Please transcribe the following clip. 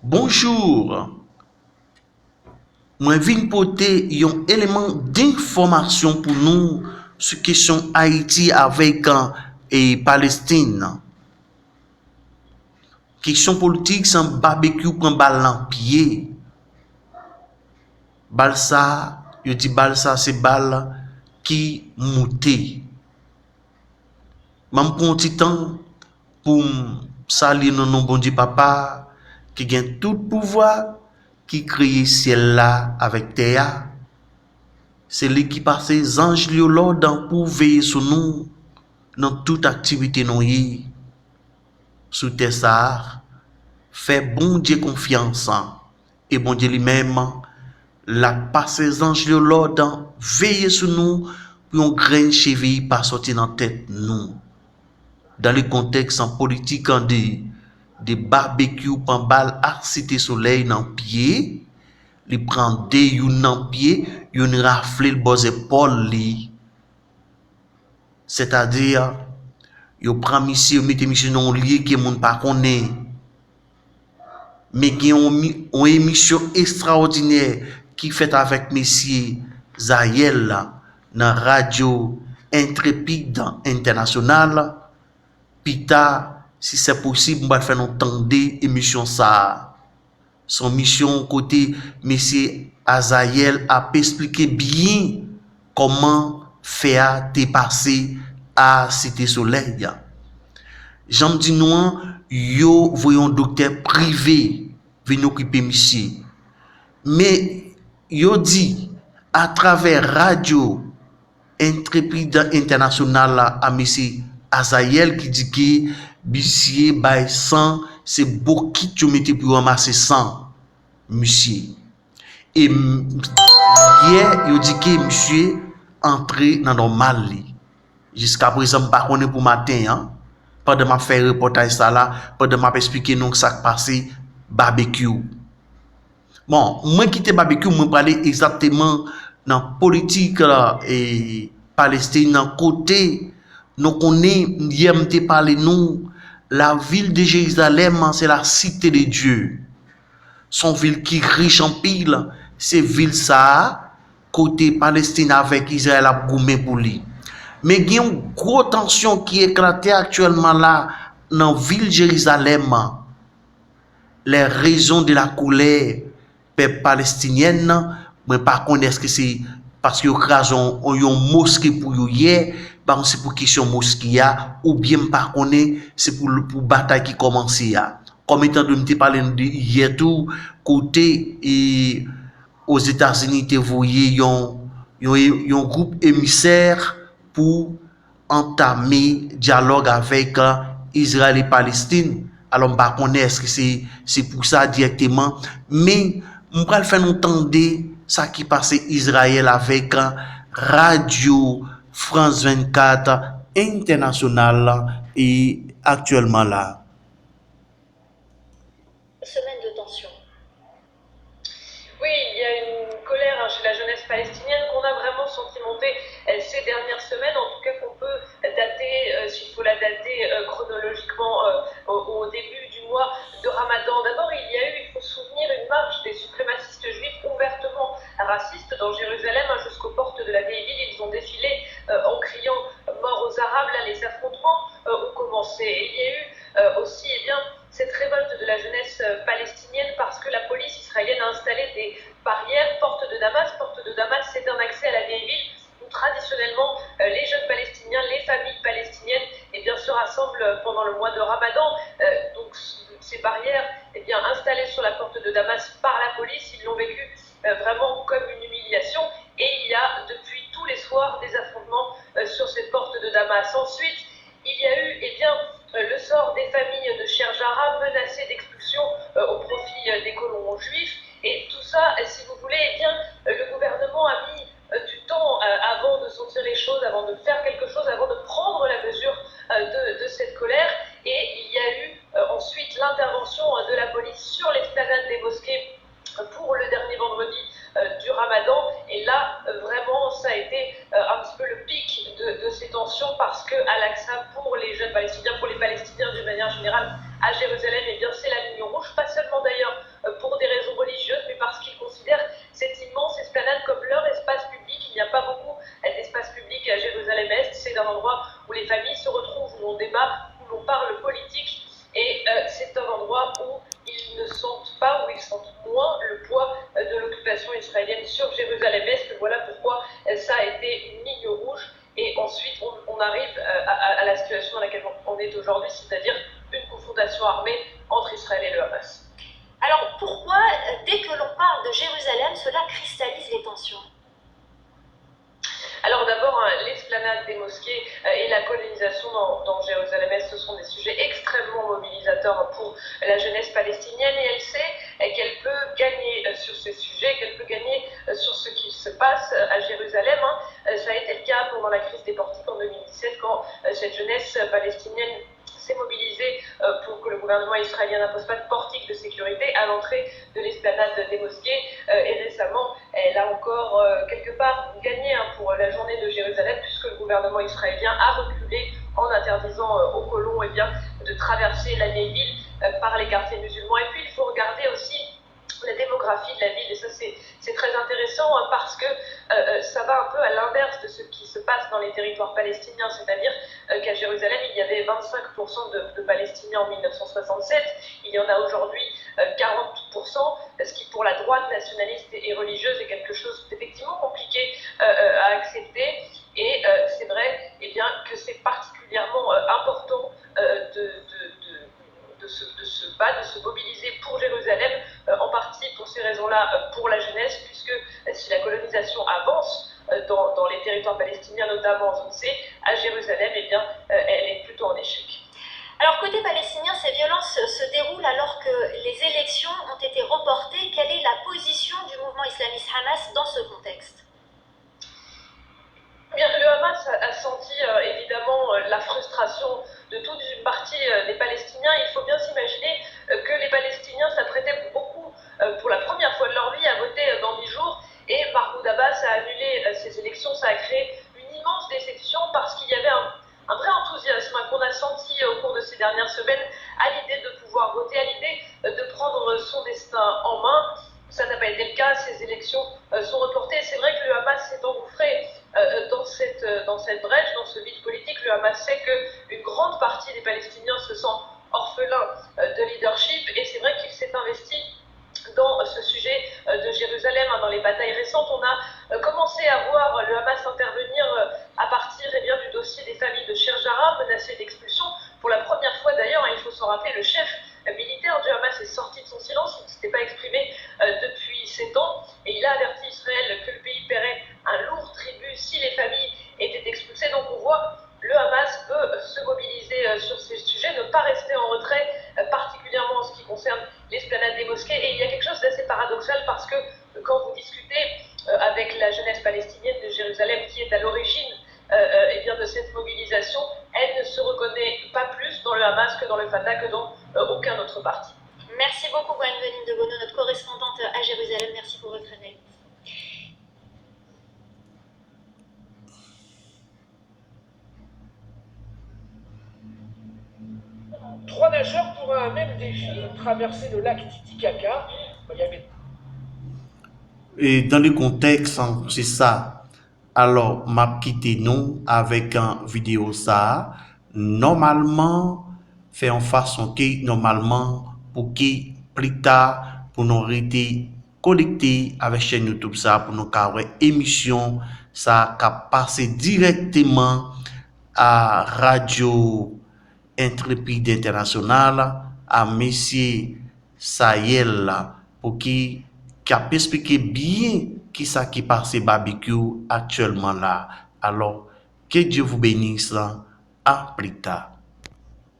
Bonjour, moi viens porter un élément d'information pour nous sur question Haïti avec et Palestine. Question politique sans barbecue prend balle en pied. Balsa, je dis balsa c'est balle qui monte. Même pour un petit temps pour saluer nos bon Dieu papa qui gagne tout pouvoir qui crée ciel là avec terre. C'est lui qui passe les anges l'ordre pour veiller sur nous dans toute activité nous y sous terre ça. Fait bon Dieu confiance et bon Dieu lui-même la passe les anges l'ordre veiller sur nous pour un grain cheville pas sortir dans tête nous. Dans le contexte en politique en des barbecues pan balle à cité soleil dans pied, il prend des yon dans pied, yon rafle le bas épaule li. C'est-à-dire yo prend monsieur mette monsieur non lié que moun pas connaît. Mais qui ont une émission extraordinaire qui fait avec monsieur Zayel dans radio Intrépide International. Pita, si c'est possible, on va faire entendre émission ça. Son mission côté monsieur Azaël a expliqué bien comment faire dépasser à Cité Soleil. J'en dis nous, yo voyons docteur privé venir occuper monsieur. Mais yo dit à travers radio Intrépide International à monsieur Azaël qui dit que monsieur bay 100 c'est beaucoup qui tu mettez pour ramasser 100 monsieur et hier il dit que monsieur entré dans normal li jusqu'à présent pas connait pour matin hein pendant m'a faire reportage ça là pendant m'a expliquer nous ça passé barbecue bon moi quitter barbecue moi parler exactement dans politique là et Palestine dans côté nous connaissons, hier m'te parlé nous, la ville de Jérusalem, c'est la cité de Dieu. Son ville qui riche en pile, c'est ville ça, côté Palestine avec Israël a goumé pour lui. Mais il y a une grosse tension qui éclate actuellement là, dans la ville de Jérusalem. Les raisons de la colère peuple palestinienne, mais par contre, est-ce que c'est parce que ont une mosquée pour hier, c'est pour question mosquée ou bien par contre c'est pour bataille qui commence là. Comme étant de me parler hier tout côté et aux États-Unis te voyez un groupe émissaire pour entamer dialogue avec Israël et Palestine. Alors par contre est-ce que c'est pour ça directement mais on va faire entendre ça qui passait Israël avec Radio France 24 International et actuellement là. Semaine de tension. Oui, il y a une colère chez la jeunesse palestinienne qu'on a vraiment senti monter ces dernières semaines, en tout cas qu'on peut dater, s'il faut la dater chronologiquement, au début du mois de Ramadan. D'abord, il y a eu, il faut se souvenir, une marche des suprémacistes juifs ouvertement racistes dans Jérusalem jusqu'aux portes de la vieille ville. Ils ont défilé en criant « Mort aux Arabes ». Là, les affrontements ont commencé. Et il y a eu aussi, eh bien, cette révolte de la jeunesse palestinienne parce que la police israélienne a installé des barrières, porte de Damas. Porte de Damas, c'est un accès à la vieille ville où traditionnellement les jeunes palestiniens, les familles palestiniennes eh bien, se rassemblent pendant le mois de Ramadan. Donc ces barrières eh bien, installées sur la porte de Damas par la police, ils l'ont vécu vraiment comme une humiliation et il y a depuis tous les soirs des affrontements sur cette porte de Damas. Ensuite, il y a eu eh bien, le sort des familles de Cheikh Jarrah menacées d'expulsion au profit des colons juifs. Et tout ça, si vous voulez, eh bien, le gouvernement a mis du temps avant de sortir les choses, avant de faire quelque chose, avant de prendre la mesure de cette colère. Et il y a eu ensuite l'intervention de la police sur l'esplanade des mosquées pour le dernier vendredi du Ramadan. Et là, vraiment, ça a été un petit peu le pic de ces tensions parce que Al-Aqsa, pour les jeunes Palestiniens, pour les Palestiniens d'une manière générale, à Jérusalem, eh bien, c'est la ligne rouge, pas seulement d'ailleurs israélienne sur Jérusalem-Est. Voilà pourquoi ça a été une ligne rouge. Et ensuite, on arrive à la situation dans laquelle on est aujourd'hui, c'est-à-dire une confrontation armée entre Israël et le Hamas. Alors pourquoi, dès que l'on parle de Jérusalem, cela cristallise les tensions? Alors d'abord, l'esplanade des mosquées et la colonisation dans Jérusalem-Est, ce sont des sujets extrêmement mobilisateurs pour la jeunesse palestinienne et elle sait qu'elle peut gagner sur ces sujets, qu'elle peut gagner sur ce qui se passe à Jérusalem. Ça a été le cas pendant la crise des portiques en 2017 quand cette jeunesse palestinienne s'est mobilisée pour que le gouvernement israélien n'impose pas de portique de sécurité à l'entrée de l'esplanade des mosquées. Et récemment, elle a encore quelque part gagné pour la journée de Jérusalem puisque le gouvernement israélien a reculé en interdisant aux colons de traverser la vieille ville par les quartiers musulmans. Et puis il faut regarder aussi la démographie de la ville, et ça c'est très intéressant parce que ça va un peu à l'inverse de ce qui se passe dans les territoires palestiniens, c'est-à-dire qu'à Jérusalem il y avait 25% de Palestiniens en 1967, il y en a aujourd'hui 40%, ce qui pour la droite nationaliste et religieuse est quelque chose d'effectivement compliqué à accepter, et c'est vrai que c'est particulièrement important de se battre, de se mobiliser pour Jérusalem, en partie pour ces raisons-là, pour la jeunesse, puisque si la colonisation avance dans les territoires palestiniens, notamment en zone C, à Jérusalem, elle est plutôt en échec. Alors côté palestinien, ces violences se déroulent alors que les élections ont été reportées. Quelle est la position du mouvement islamiste Hamas dans ce contexte? Le Hamas a senti évidemment la frustration de toute une partie des Palestiniens. Il faut bien s'imaginer que les Palestiniens s'apprêtaient beaucoup, pour la première fois de leur vie, à voter dans 10 jours. Et Mahmoud Abbas a annulé ces élections. Ça a créé une immense déception parce qu'il y avait un vrai enthousiasme qu'on a senti au cours de ces dernières semaines à l'idée de pouvoir voter, à l'idée de prendre son destin en main. Ça n'a pas été le cas, ces élections sont reportées. C'est vrai que le Hamas s'est engouffré dans cette brèche, dans ce vide politique. Le Hamas sait qu'une grande partie des Palestiniens se sent orphelins de leadership et c'est vrai qu'il s'est investi dans ce sujet de Jérusalem. Dans les batailles récentes, on a commencé à voir le Hamas intervenir à partir du dossier des familles de Sheikh Jarrah menacées d'expulsion. Pour la première fois d'ailleurs, il faut s'en rappeler, le chef militaire du Hamas est sorti de son silence, il ne s'était pas exprimé depuis 7 ans et il a averti Israël que le pays paierait un lourd tribut si les familles étaient expulsées. Donc on voit le Hamas peut se mobiliser sur ces sujets, ne pas rester en retrait, particulièrement en ce qui concerne l'esplanade des mosquées. Et il y a quelque chose d'assez paradoxal parce que quand vous discutez avec la jeunesse palestinienne de Jérusalem qui est à l'origine de cette mobilisation, elle ne se reconnaît pas plus dans le Hamas que dans le Fatah, que dans aucun autre parti. Merci beaucoup Gwendoline de Bono, notre correspondante à Jérusalem. Merci pour votre analyse. Trois nageurs pour un même défi, traverser le lac Titicaca. Et dans le contexte, c'est ça. Alors, m'a quitté nous avec un vidéo ça. Normalement, fait en façon que normalement, pour qui plus tard, pour nous rester connectés avec chaîne YouTube ça, pour nous avoir émission ça, qui passer directement à Radio Intrépide International, à Monsieur Sahel, pour qui a expliqué bien qui ça qui passe barbecue actuellement là. Alors, que Dieu vous bénisse. À plus tard.